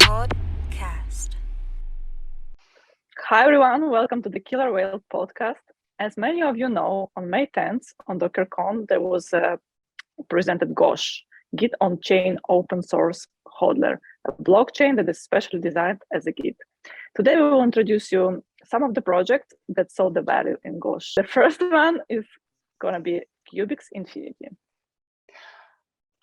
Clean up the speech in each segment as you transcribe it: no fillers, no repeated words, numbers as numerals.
Podcast. Hi everyone, welcome to the Killer Whale podcast. As many of you know, on May 10th on DockerCon there was presented Gosh, Git on chain open source hodler, a blockchain that is specially designed as a Git. Today we will introduce you some of the projects that saw the value in Gosh. The first one is going to be Qubix Infinity.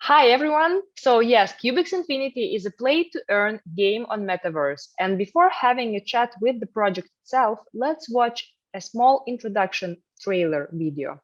Hi everyone! So yes, Qubix Infinity is a play-to-earn game on Metaverse. And before having a chat with the project itself, let's watch a small introduction trailer video.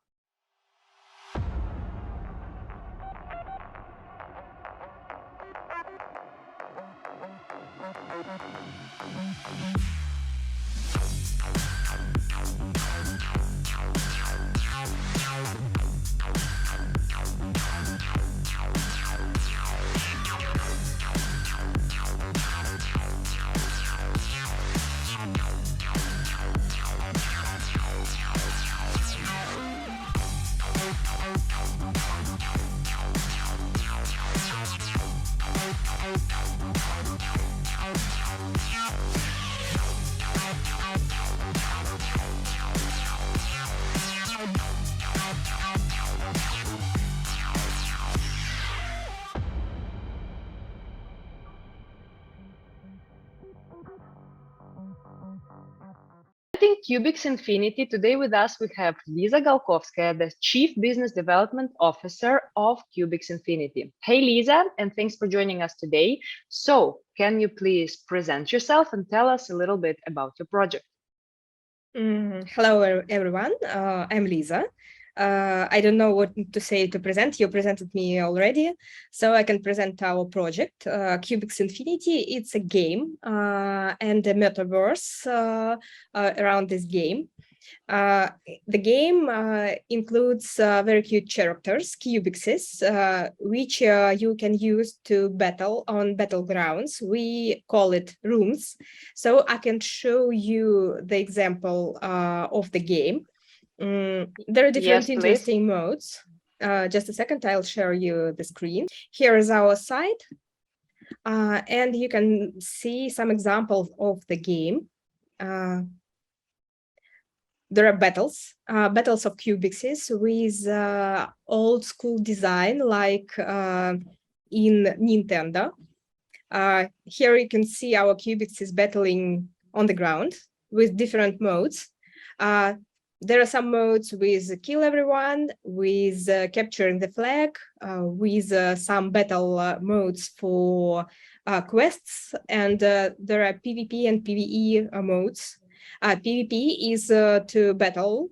In Qubix Infinity, today with us we have Lisa Galkovskaya, the Chief Business Development Officer of Qubix Infinity. Hey Lisa, and thanks for joining us today. So, can you please present yourself and tell us a little bit about your project? Hello, everyone. I'm Lisa. I don't know what to say to present. You presented me already, so I can present our project, Qubix Infinity. It's a game and a metaverse around this game. The game includes very cute characters, Qubixes, which you can use to battle on battlegrounds. We call it rooms. So I can show you the example of the game. There are different interesting modes. Just a second, I'll share you the screen. Here is our site. And you can see some examples of the game. There are battles of Qubixes with old school design like in Nintendo. Here you can see our Qubixes battling on the ground with different modes. There are some modes with kill everyone, with capturing the flag, with some battle modes for quests, and there are PvP and PvE modes. PvP is to battle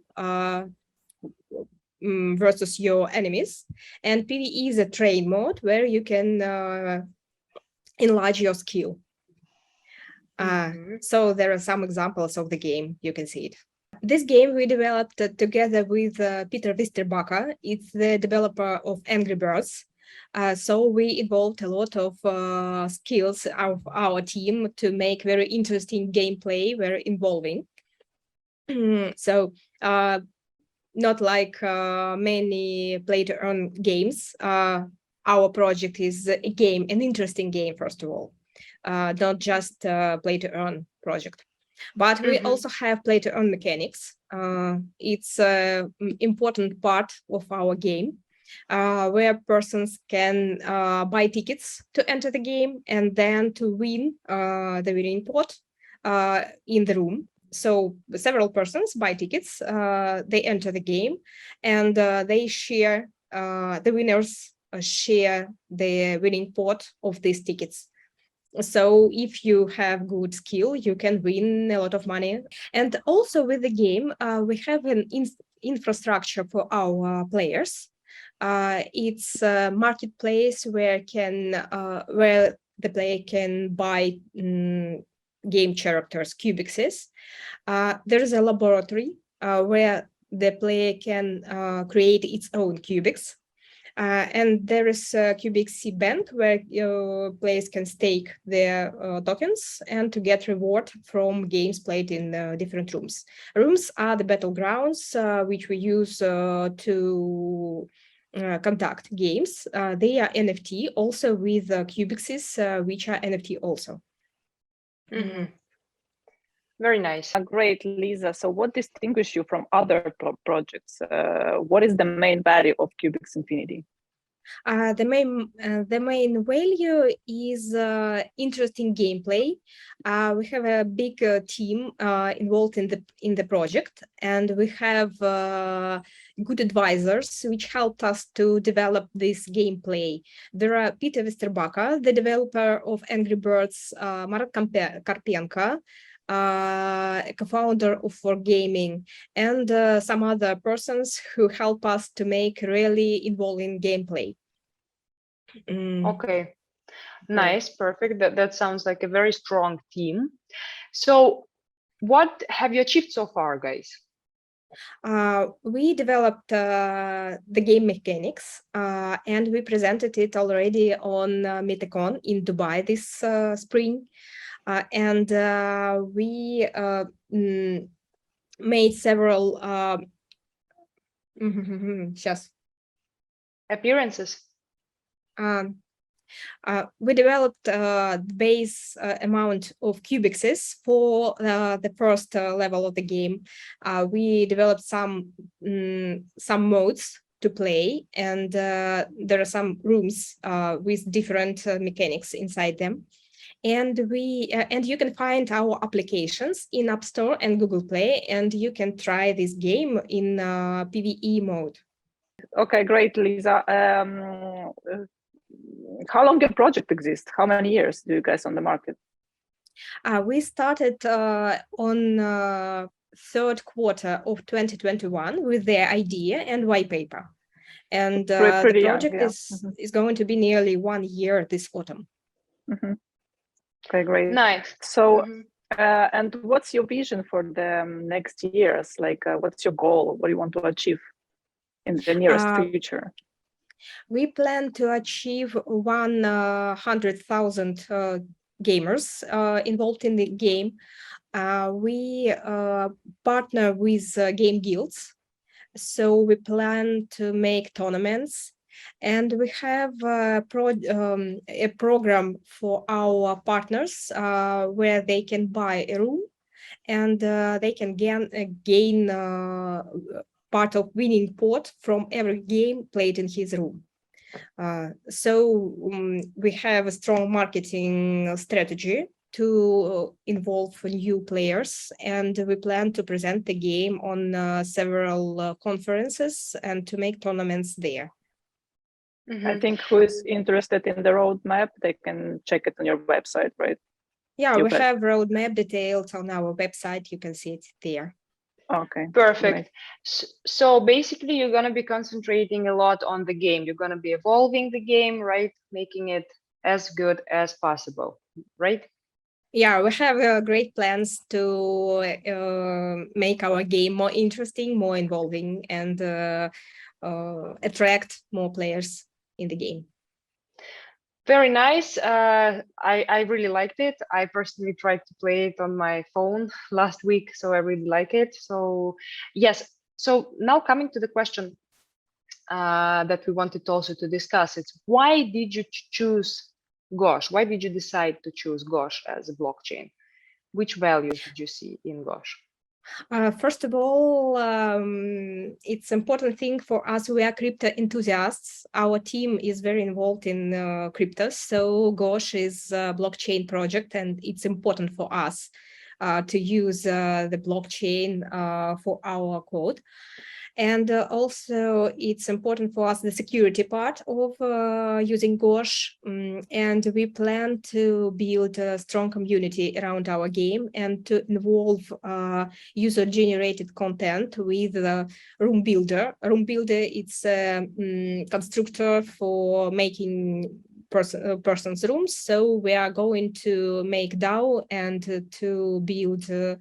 versus your enemies, and PvE is a train mode where you can enlarge your skill. So there are some examples of the game, you can see it. This game we developed together with Peter Wisterbacher. It's the developer of Angry Birds. So we involved a lot of skills of our team to make very interesting gameplay, very involving. So not like many play-to-earn games. Our project is a game, an interesting game, first of all, not just play-to-earn project. But we also have play-to-earn mechanics. It's an important part of our game, where persons can buy tickets to enter the game and then to win the winning pot in the room. So several persons buy tickets, they enter the game, and they share, the winners share the winning pot of these tickets. So if you have good skill, you can win a lot of money. And also with the game, we have an infrastructure for our players. It's a marketplace where the player can buy game characters, Qubixes. There is a laboratory where the player can create its own Qubix. And there is a Qubix bank where players can stake their tokens and to get reward from games played in different rooms. Rooms are the battlegrounds which we use to conduct games. They are NFT also with Qubixes, which are NFT also. Very nice. Great, Lisa. So what distinguishes you from other projects? What is the main value of Qubix Infinity? The main value is interesting gameplay. We have a big team involved in the project, and we have good advisors which helped us to develop this gameplay. There are Peter Westerbaka, the developer of Angry Birds, Marat Karpenko, a co-founder of For Gaming, and some other persons who help us to make really involving gameplay. Okay, nice, perfect. That sounds like a very strong team. So what have you achieved so far, guys? We developed the game mechanics and we presented it already on MetaCon in Dubai this spring. And we made several appearances. We developed the base amount of Qubixes for the first level of the game. We developed some modes to play, and there are some rooms with different mechanics inside them. And you can find our applications in App Store and Google Play, and you can try this game in PvE mode. Okay, great, Lisa. How long your project exists? How many years do you guys on the market? We started on third quarter of 2021 with the idea and white paper. And the project is going to be nearly 1 year this autumn. Okay, great. Nice. So, and what's your vision for the next years? Like, what's your goal? What do you want to achieve in the nearest future? We plan to achieve 100,000 gamers involved in the game. We partner with game guilds, so we plan to make tournaments, and we have a program for our partners where they can buy a room and they can gain part of winning pot from every game played in his room. So we have a strong marketing strategy to involve new players, and we plan to present the game on several conferences and to make tournaments there. I think who is interested in the roadmap, they can check it on your website, right? Yeah, we have roadmap details on our website. You can see it there. Okay, perfect. So basically, you're going to be concentrating a lot on the game. You're going to be evolving the game, right? Making it as good as possible, right? Yeah, we have great plans to make our game more interesting, more involving, and attract more players in the game. Very nice. I really liked it. I personally tried to play it on my phone last week, so I really like it. So yes. So now coming to the question that we wanted also to discuss, it's why did you choose Gosh? Why did you decide to choose Gosh as a blockchain? Which values did you see in Gosh? First of all, it's an important thing for us. We are crypto enthusiasts. Our team is very involved in crypto. So Gosh is a blockchain project, and it's important for us to use the blockchain for our code. And also, it's important for us, the security part of using Gosh. And we plan to build a strong community around our game and to involve user-generated content with the Room Builder. Room Builder, it's a constructor for making person's rooms. So we are going to make DAO and to build a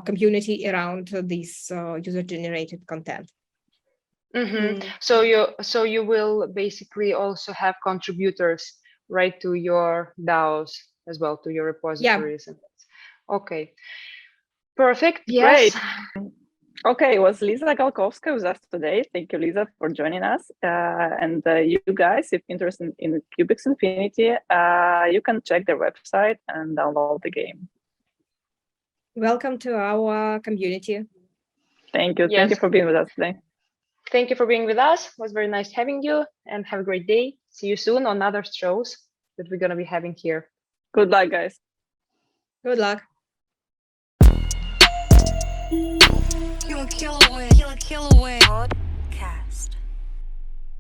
community around this user-generated content. So you will basically also have contributors, right, to your DAOs as well, to your repositories. Yeah. Okay, perfect. Yes. Great. Okay, it was Lisa Galkowska with us today. Thank you, Lisa, for joining us. And you guys, if interested in Qubix Infinity, you can check their website and download the game. Welcome to our community. Thank you. Yes. Thank you for being with us today. Thank you for being with us. It was very nice having you, and have a great day. See you soon on other shows that we're going to be having here. Good luck, guys. Good luck.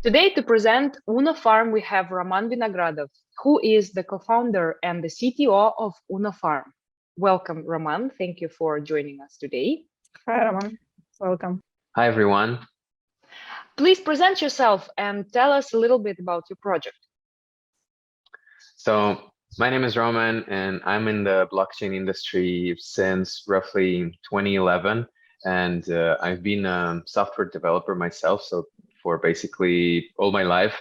Today, to present UnoFarm, we have Roman Vinogradov, who is the co-founder and the CTO of UnoFarm. Welcome, Roman. Thank you for joining us today. Hi, Roman. Welcome. Hi, everyone. Please present yourself and tell us a little bit about your project. So my name is Roman, and I'm in the blockchain industry since roughly 2011. And I've been a software developer myself, so for basically all my life.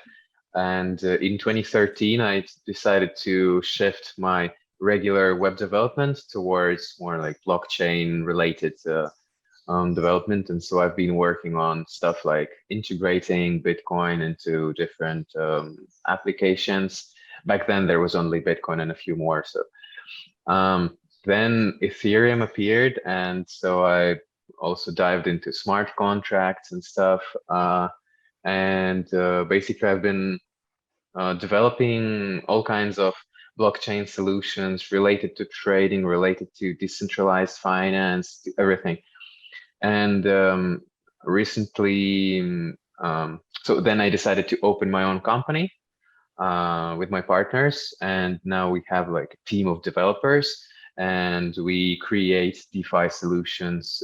And in 2013, I decided to shift my regular web development towards more like blockchain related development. And so I've been working on stuff like integrating Bitcoin into different applications. Back then, there was only Bitcoin and a few more. So then Ethereum appeared, and so I also dived into smart contracts and stuff. Basically, I've been developing all kinds of blockchain solutions related to trading, related to decentralized finance, to everything. And recently, so then I decided to open my own company with my partners, and now we have like a team of developers, and we create DeFi solutions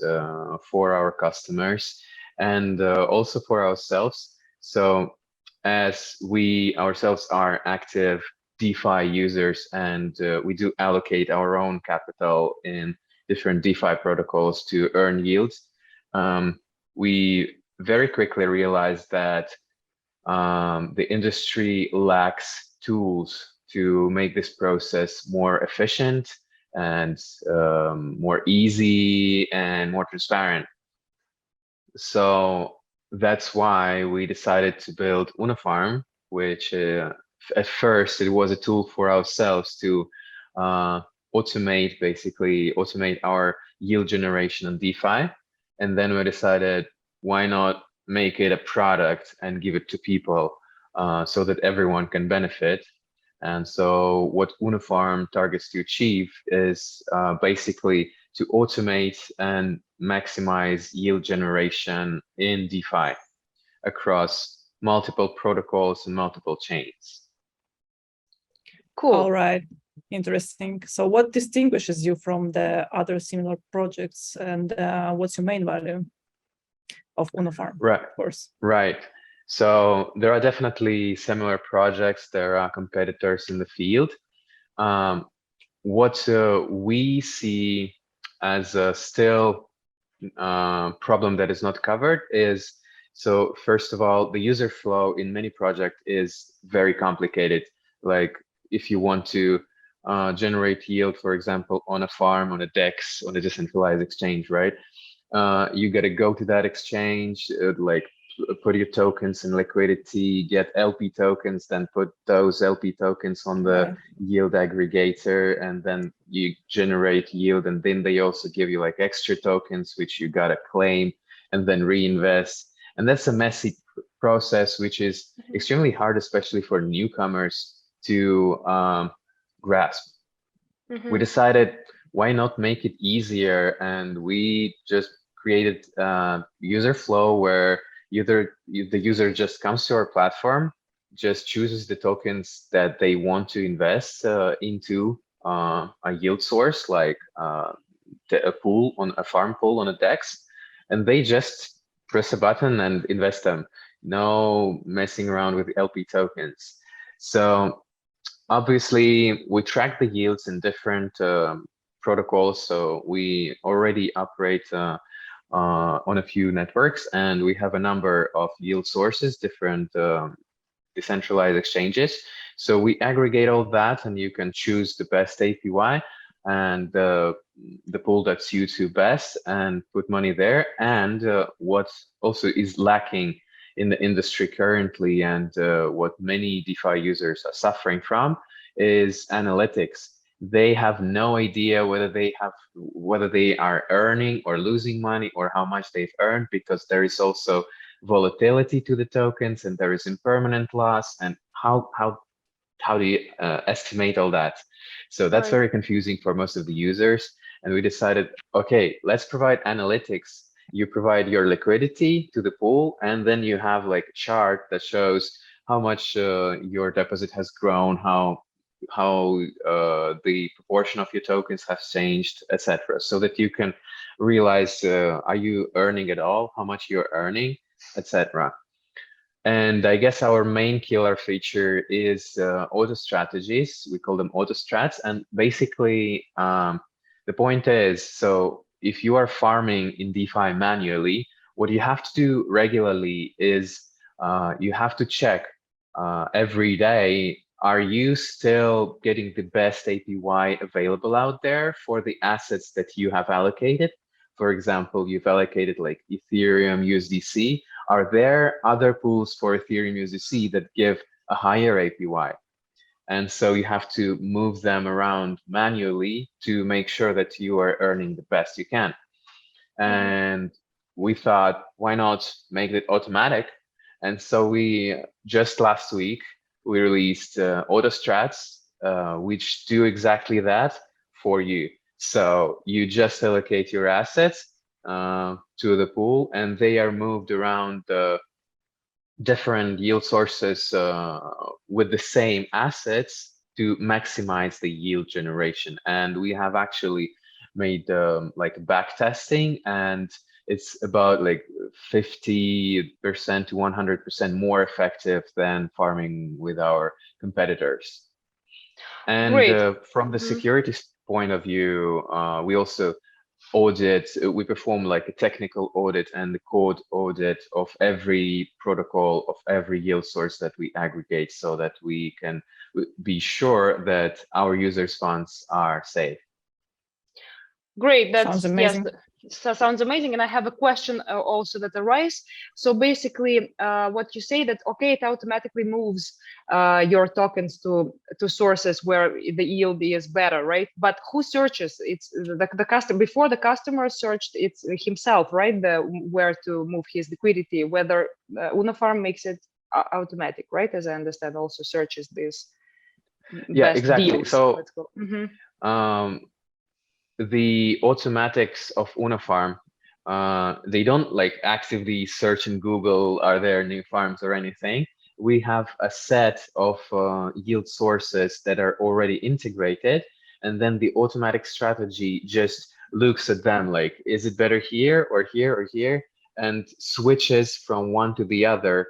for our customers and also for ourselves. So as we ourselves are active DeFi users, and we do allocate our own capital in different DeFi protocols to earn yields, we very quickly realized that the industry lacks tools to make this process more efficient and more easy and more transparent. So that's why we decided to build UnoFarm, which at first it was a tool for ourselves to automate our yield generation on DeFi. And then we decided, why not make it a product and give it to people so that everyone can benefit. And so what UnoFarm targets to achieve is basically to automate and maximize yield generation in DeFi across multiple protocols and multiple chains. Cool. All right. Interesting. So what distinguishes you from the other similar projects, and what's your main value of UnoFarm? Right. Of course. Right. So there are definitely similar projects. There are competitors in the field. What we see as a still problem that is not covered is, so first of all, the user flow in many projects is very complicated. Like if you want to generate yield, for example, on a farm, on a DEX, on a decentralized exchange, right? You got to go to that exchange, like put your tokens in liquidity, get LP tokens, then put those LP tokens on the yield aggregator, and then you generate yield. And then they also give you like extra tokens, which you got to claim and then reinvest. And that's a messy process, which is extremely hard, especially for newcomers to grasp. We decided, why not make it easier? And we just created user flow where the user just comes to our platform, just chooses the tokens that they want to invest into a yield source, like a farm pool on a DEX, and they just press a button and invest them. No messing around with LP tokens. So obviously, we track the yields in different protocols. So we already operate on a few networks, and we have a number of yield sources, different decentralized exchanges. So we aggregate all that, and you can choose the best APY. and the pool that suits you best and put money there. And what also is lacking in the industry currently, and what many DeFi users are suffering from, is analytics. They have no idea whether they are earning or losing money, or how much they've earned, because there is also volatility to the tokens, and there is impermanent loss, and how do you estimate all that? So that's very confusing for most of the users. And we decided, okay, let's provide analytics. You provide your liquidity to the pool, and then you have like a chart that shows how much your deposit has grown, how the proportion of your tokens has changed, etc. So that you can realize, are you earning at all, how much you're earning, etc. And I guess our main killer feature is auto strategies. We call them auto strats. And basically, the point is, so if you are farming in DeFi manually, what you have to do regularly is you have to check every day, are you still getting the best APY available out there for the assets that you have allocated? For example, you've allocated like Ethereum, USDC. Are there other pools for Ethereum USDC that give a higher APY? And so you have to move them around manually to make sure that you are earning the best you can. And we thought, why not make it automatic? And so we just last week, we released auto strats, which do exactly that for you. So you just allocate your assets to the pool, and they are moved around different yield sources with the same assets to maximize the yield generation. And we have actually made like back testing, and it's about like 50% to 100% more effective than farming with our competitors. And from the security point of view, we also we perform like a technical audit and the code audit of every protocol, of every yield source that we aggregate, so that we can be sure that our users' funds are safe. Great, that sounds amazing. Yes, sounds amazing. And I have a question also that arises. So basically, what you say that, okay, it automatically moves your tokens to sources where the yield is better, right? But who searches? It's the customer. Before the customer searched, it's himself, right? Where to move his liquidity. Whether UnoFarm makes it automatic, right? As I understand, also searches this. Yeah, best exactly. Deals. So Let's go. The automatics of UnoFarm, they don't like actively search in Google, are there new farms or anything. We have a set of yield sources that are already integrated, and then the automatic strategy just looks at them like, is it better here or here or here, and switches from one to the other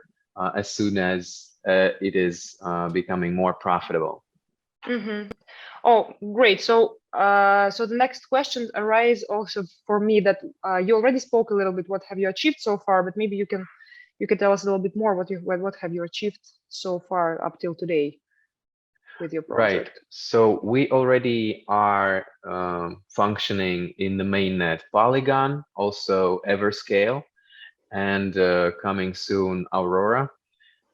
as soon as it is becoming more profitable. Oh, great. So, so the next question arise also for me that you already spoke a little bit. What have you achieved so far? But maybe you can tell us a little bit more. What have you achieved so far up till today with your project? Right. So we already are functioning in the mainnet Polygon, also Everscale, and coming soon Aurora.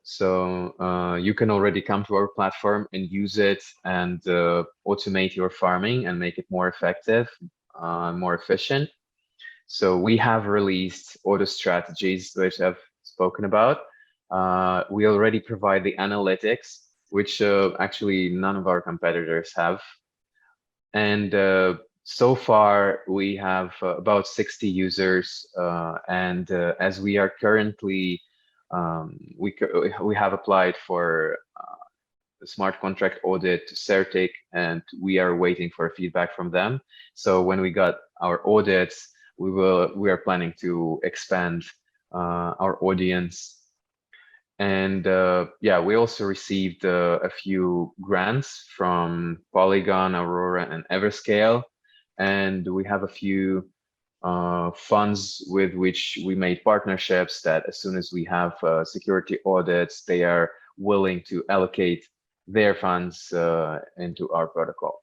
So you can already come to our platform and use it and automate your farming and make it more effective, more efficient. So we have released auto strategies, which I've spoken about. We already provide the analytics, which actually none of our competitors have. And so far, we have about 60 users. And as we are currently we have applied for a smart contract audit to Certic, and we are waiting for feedback from them. So when we got our audits, we are planning to expand our audience. And yeah, we also received a few grants from Polygon, Aurora, and Everscale, and we have a few funds with which we made partnerships that as soon as we have security audits, they are willing to allocate their funds into our protocol.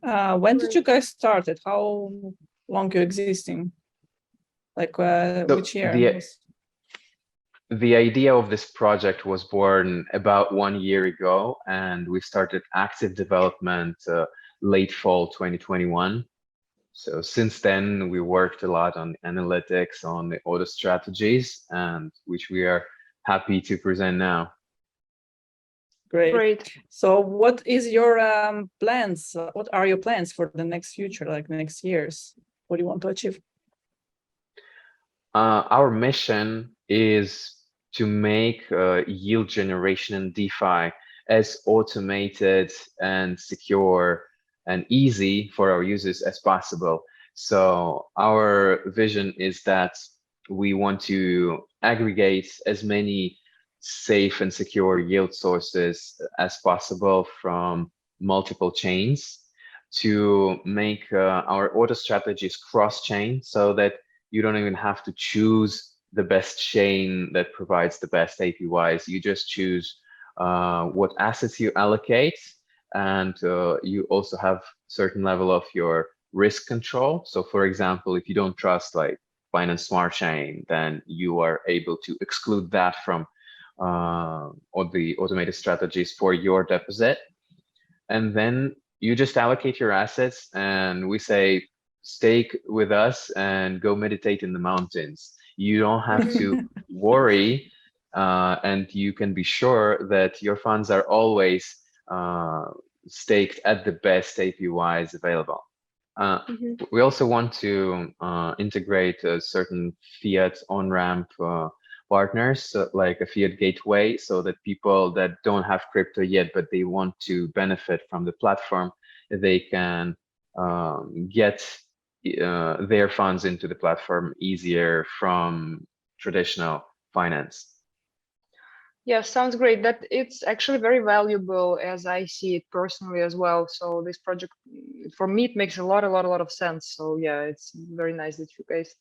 When did you guys start it? How long you existing? Like which year? The idea of this project was born about 1 year ago, and we started active development late fall 2021. So since then, we worked a lot on analytics, on the auto strategies, and which we are happy to present now. Great. So what is your plans? What are your plans for the next future, like next years? What do you want to achieve? Our mission is to make yield generation in DeFi as automated and secure and easy for our users as possible. So our vision is that we want to aggregate as many safe and secure yield sources as possible from multiple chains to make our auto strategies cross-chain so that you don't even have to choose the best chain that provides the best APYs. You just choose what assets you allocate, and you also have certain level of your risk control. So for example, if you don't trust like Binance Smart Chain, then you are able to exclude that from all the automated strategies for your deposit. And then you just allocate your assets, and we say, stake with us and go meditate in the mountains. You don't have to worry, and you can be sure that your funds are always staked at the best APYs available. We also want to integrate a certain fiat on-ramp partners, like a fiat gateway, so that people that don't have crypto yet, but they want to benefit from the platform, they can get their funds into the platform easier from traditional finance. Yeah, sounds great. That it's actually very valuable as I see it personally as well. So this project, for me, it makes a lot of sense. So yeah, it's very nice that you guys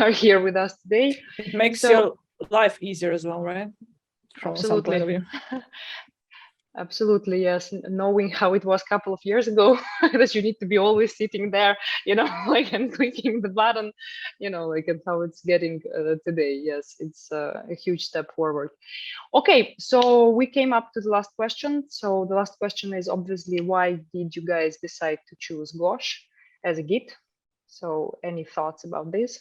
are here with us today. It makes your life easier as well, right? From some point of Absolutely. view. Absolutely, yes. Knowing how it was a couple of years ago, that you need to be always sitting there, you know, like and clicking the button, you know, like and how it's getting today. Yes, it's a huge step forward. Okay, so we came up to the last question. So the last question is obviously, why did you guys decide to choose Gosh as a Git? So any thoughts about this?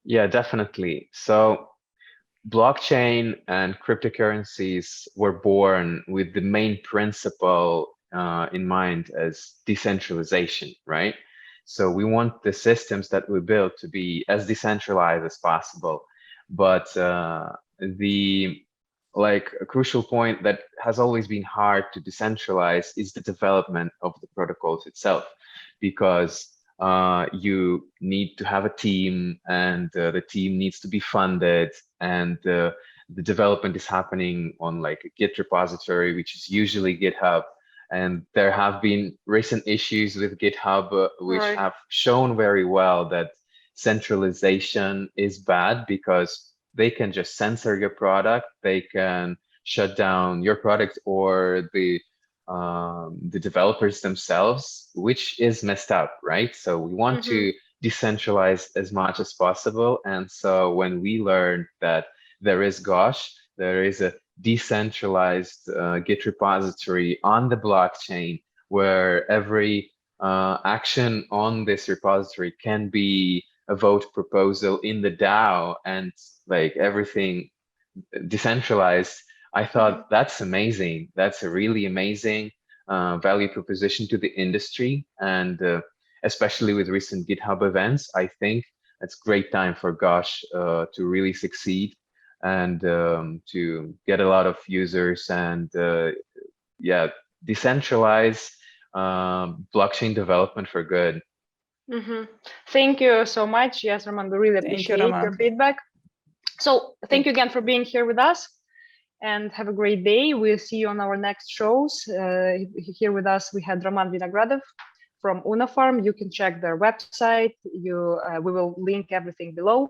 Yeah, definitely. So blockchain and cryptocurrencies were born with the main principle in mind as decentralization, right? So we want the systems that we build to be as decentralized as possible. But the a crucial point that has always been hard to decentralize is the development of the protocols itself, because you need to have a team, and the team needs to be funded, and the development is happening on like a Git repository, which is usually GitHub. And there have been recent issues with GitHub, which have shown very well that centralization is bad, because they can just censor your product, they can shut down your product or the developers themselves, which is messed up, right? So we want to decentralize as much as possible. And so when we learned that there is Gosh, there is a decentralized Git repository on the blockchain where every action on this repository can be a vote proposal in the DAO, and like everything decentralized, I thought that's amazing. That's a really amazing value proposition to the industry. And especially with recent GitHub events, I think it's great time for Gosh to really succeed and to get a lot of users and yeah, decentralize blockchain development for good. Thank you so much. Yes, Roman, we really appreciate your feedback. So thank you again for being here with us, and have a great day. We'll see you on our next shows. Here with us, we had Roman Vinogradov from UnoFarm. You can check their website. We will link everything below.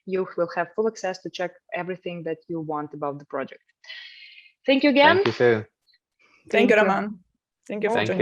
You will have full access to check everything that you want about the project. Thank you again. Thank you, too. Thank you, Roman. Thank you for joining us.